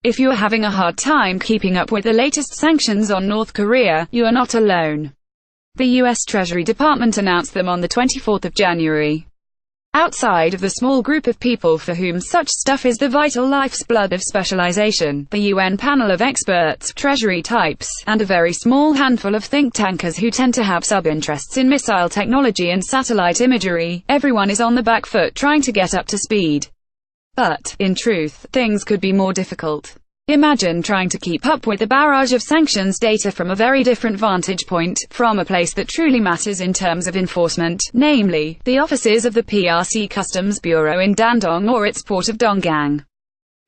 If you're having a hard time keeping up with the latest sanctions on North Korea, you are not alone. The U.S. Treasury Department announced them on the 24th of January. Outside of the small group of people for whom such stuff is the vital life's blood of specialization, the UN panel of experts, Treasury-types, and a very small handful of think tankers who tend to have sub-interests in missile technology and satellite imagery, everyone is on the back foot trying to get up to speed. But, in truth, things could be more difficult. Imagine trying to keep up with the barrage of sanctions data from a very different vantage point, from a place that truly matters in terms of enforcement, namely, the offices of the PRC Customs Bureau in Dandong or its port of Donggang.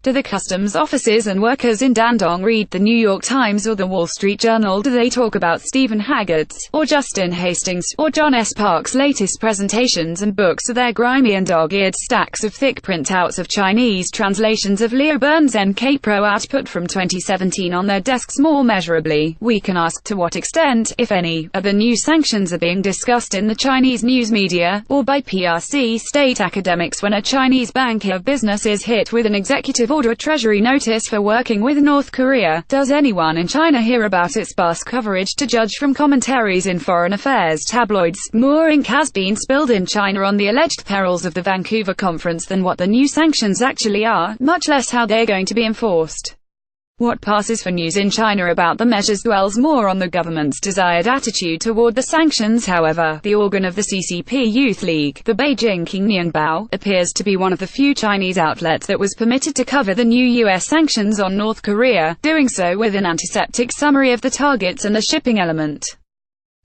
Do the customs officers and workers in Dandong read the New York Times or the Wall Street Journal? Do they talk about Stephan Haggard's, or Justin Hastings, or John S. Park's latest presentations and books? Are there grimy and dog-eared stacks of thick printouts of Chinese translations of Leo Byrne's NK Pro output from 2017 on their desks? More measurably, we can ask to what extent, if any, of the new sanctions are being discussed in the Chinese news media, or by PRC state academics when a Chinese bank of business is hit with an executive order, a Treasury notice for working with North Korea. Does anyone in China hear about its sparse coverage? To judge from commentaries in foreign affairs tabloids, more ink has been spilled in China on the alleged perils of the Vancouver conference than what the new sanctions actually are, much less how they're going to be enforced. What passes for news in China about the measures dwells more on the government's desired attitude toward the sanctions. However, the organ of the CCP Youth League, the Beijing Qingyongbao, appears to be one of the few Chinese outlets that was permitted to cover the new U.S. sanctions on North Korea, doing so with an antiseptic summary of the targets and the shipping element.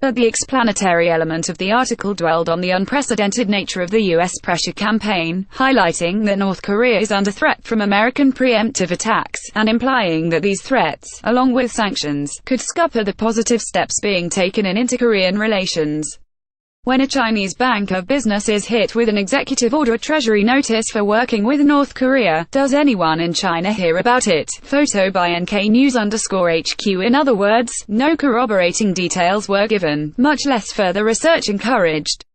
But the explanatory element of the article dwelled on the unprecedented nature of the U.S. pressure campaign, highlighting that North Korea is under threat from American preemptive attacks, and implying that these threats, along with sanctions, could scupper the positive steps being taken in inter-Korean relations. When a Chinese bank of business is hit with an executive order, a Treasury notice for working with North Korea, does anyone in China hear about it? Photo by NK_News_HQ. In other words, no corroborating details were given, much less further research encouraged.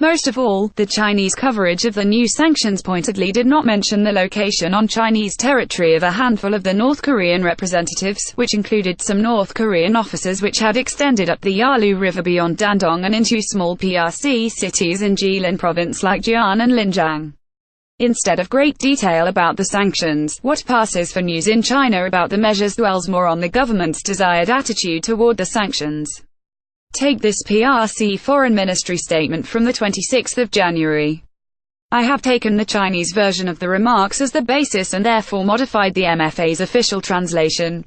Most of all, the Chinese coverage of the new sanctions pointedly did not mention the location on Chinese territory of a handful of the North Korean representatives, which included some North Korean officers which had extended up the Yalu River beyond Dandong and into small PRC cities in Jilin province like Jian and Linjiang. Instead of great detail about the sanctions, what passes for news in China about the measures dwells more on the government's desired attitude toward the sanctions. Take this PRC Foreign Ministry statement from the 26th of January. I have taken the Chinese version of the remarks as the basis and therefore modified the MFA's official translation.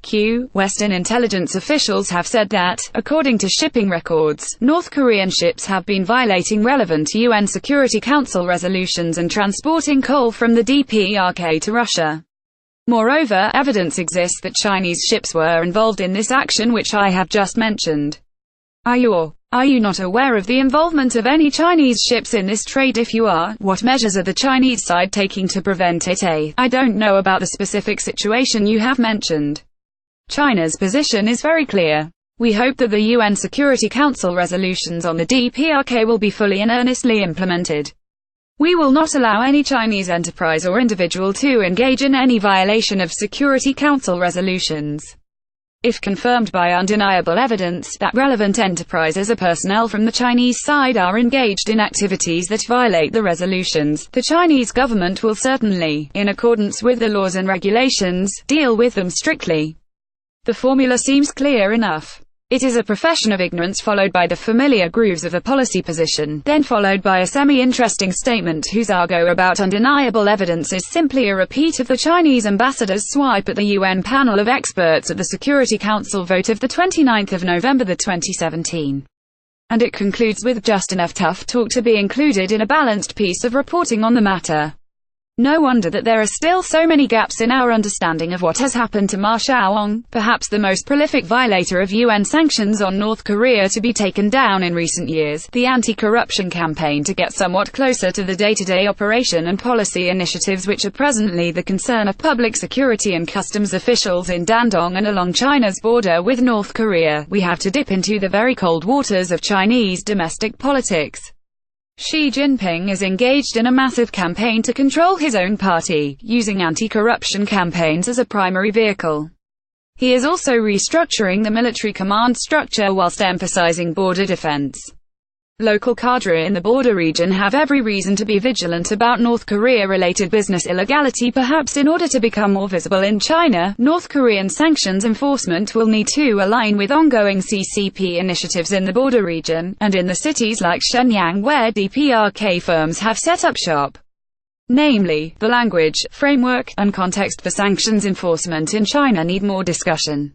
Western intelligence officials have said that, according to shipping records, North Korean ships have been violating relevant UN Security Council resolutions and transporting coal from the DPRK to Russia. Moreover, evidence exists that Chinese ships were involved in this action which I have just mentioned. Are you not aware of the involvement of any Chinese ships in this trade? If you are, what measures are the Chinese side taking to prevent it? I don't know about the specific situation you have mentioned. China's position is very clear. We hope that the UN Security Council resolutions on the DPRK will be fully and earnestly implemented. We will not allow any Chinese enterprise or individual to engage in any violation of Security Council resolutions. If confirmed by undeniable evidence that relevant enterprises or personnel from the Chinese side are engaged in activities that violate the resolutions, the Chinese government will certainly, in accordance with the laws and regulations, deal with them strictly. The formula seems clear enough. It is a profession of ignorance followed by the familiar grooves of a policy position, then followed by a semi-interesting statement whose argot about undeniable evidence is simply a repeat of the Chinese ambassador's swipe at the UN panel of experts at the Security Council vote of the 29th of November 2017. And it concludes with just enough tough talk to be included in a balanced piece of reporting on the matter. No wonder that there are still so many gaps in our understanding of what has happened to Ma Xiaoyong, perhaps the most prolific violator of UN sanctions on North Korea to be taken down in recent years. The anti-corruption campaign to get somewhat closer to the day-to-day operation and policy initiatives which are presently the concern of public security and customs officials in Dandong and along China's border with North Korea. We have to dip into the very cold waters of Chinese domestic politics. Xi Jinping is engaged in a massive campaign to control his own party, using anti-corruption campaigns as a primary vehicle. He is also restructuring the military command structure whilst emphasizing border defense. Local cadre in the border region have every reason to be vigilant about North Korea-related business illegality. Perhaps in order to become more visible in China, North Korean sanctions enforcement will need to align with ongoing CCP initiatives in the border region, and in the cities like Shenyang where DPRK firms have set up shop. Namely, the language, framework, and context for sanctions enforcement in China need more discussion.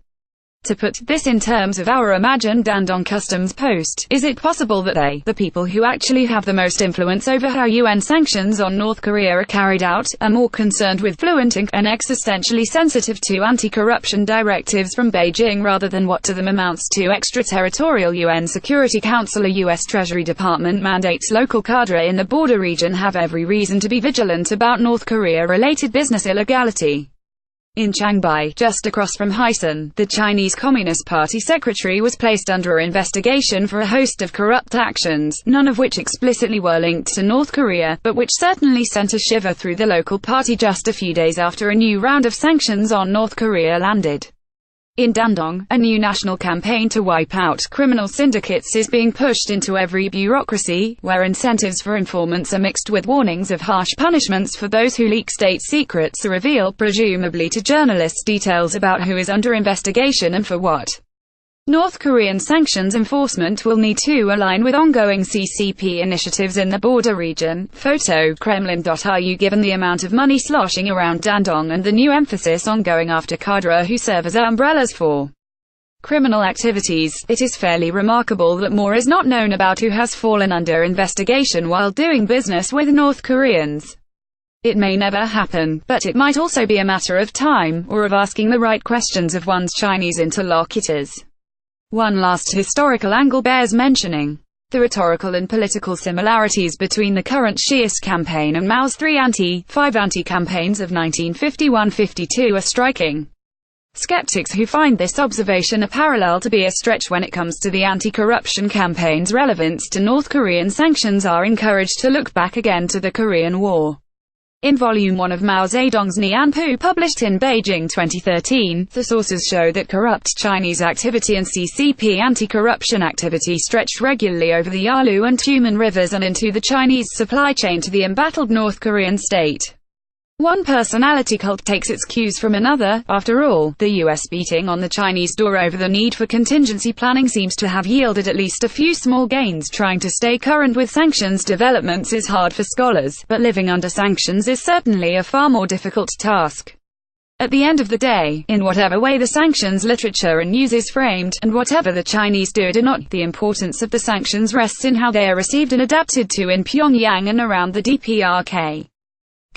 To put this in terms of our imagined Dandong customs post, is it possible that they, the people who actually have the most influence over how UN sanctions on North Korea are carried out, are more concerned with fluent ink and existentially sensitive to anti-corruption directives from Beijing rather than what to them amounts to extraterritorial UN Security Council or US Treasury Department mandates? Local cadre in the border region have every reason to be vigilant about North Korea-related business illegality. In Changbai, just across from Hysan, the Chinese Communist Party secretary was placed under investigation for a host of corrupt actions, none of which explicitly were linked to North Korea, but which certainly sent a shiver through the local party just a few days after a new round of sanctions on North Korea landed. In Dandong, a new national campaign to wipe out criminal syndicates is being pushed into every bureaucracy, where incentives for informants are mixed with warnings of harsh punishments for those who leak state secrets or reveal, presumably to journalists, details about who is under investigation and for what. North Korean sanctions enforcement will need to align with ongoing CCP initiatives in the border region. Photo, Kremlin.ru. Given the amount of money sloshing around Dandong and the new emphasis on going after cadre who serve as umbrellas for criminal activities, it is fairly remarkable that more is not known about who has fallen under investigation while doing business with North Koreans. It may never happen, but it might also be a matter of time, or of asking the right questions of one's Chinese interlocutors. One last historical angle bears mentioning. The rhetorical and political similarities between the current Xiist campaign and Mao's five anti-campaigns of 1951-52 are striking. Skeptics who find this observation a parallel to be a stretch when it comes to the anti-corruption campaign's relevance to North Korean sanctions are encouraged to look back again to the Korean War. In Volume 1 of Mao Zedong's Nianpu, published in Beijing 2013, the sources show that corrupt Chinese activity and CCP anti-corruption activity stretched regularly over the Yalu and Tumen rivers and into the Chinese supply chain to the embattled North Korean state. One personality cult takes its cues from another. After all, the US beating on the Chinese door over the need for contingency planning seems to have yielded at least a few small gains. Trying to stay current with sanctions developments is hard for scholars, but living under sanctions is certainly a far more difficult task. At the end of the day, in whatever way the sanctions literature and news is framed, and whatever the Chinese do or do not, the importance of the sanctions rests in how they are received and adapted to in Pyongyang and around the DPRK.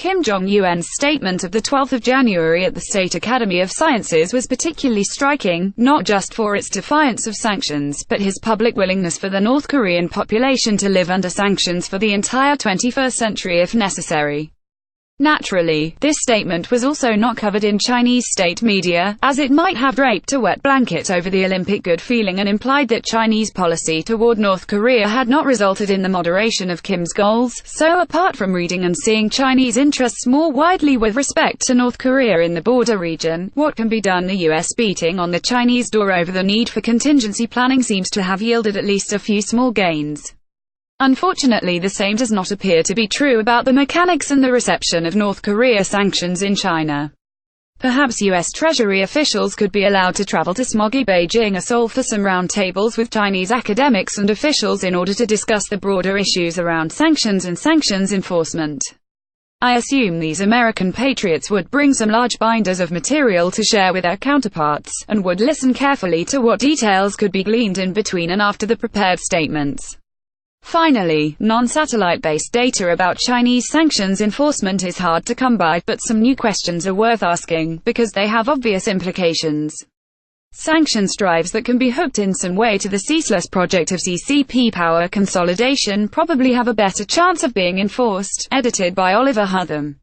Kim Jong-un's statement of the 12th of January at the State Academy of Sciences was particularly striking, not just for its defiance of sanctions, but his public willingness for the North Korean population to live under sanctions for the entire 21st century if necessary. Naturally, this statement was also not covered in Chinese state media, as it might have draped a wet blanket over the Olympic good feeling and implied that Chinese policy toward North Korea had not resulted in the moderation of Kim's goals. So apart from reading and seeing Chinese interests more widely with respect to North Korea in the border region, what can be done? The US beating on the Chinese door over the need for contingency planning seems to have yielded at least a few small gains. Unfortunately, the same does not appear to be true about the mechanics and the reception of North Korea sanctions in China. Perhaps US Treasury officials could be allowed to travel to smoggy Beijing or Seoul for some roundtables with Chinese academics and officials in order to discuss the broader issues around sanctions and sanctions enforcement. I assume these American patriots would bring some large binders of material to share with their counterparts, and would listen carefully to what details could be gleaned in between and after the prepared statements. Finally, non-satellite-based data about Chinese sanctions enforcement is hard to come by, but some new questions are worth asking, because they have obvious implications. Sanctions drives that can be hooked in some way to the ceaseless project of CCP power consolidation probably have a better chance of being enforced. Edited by Oliver Hutham.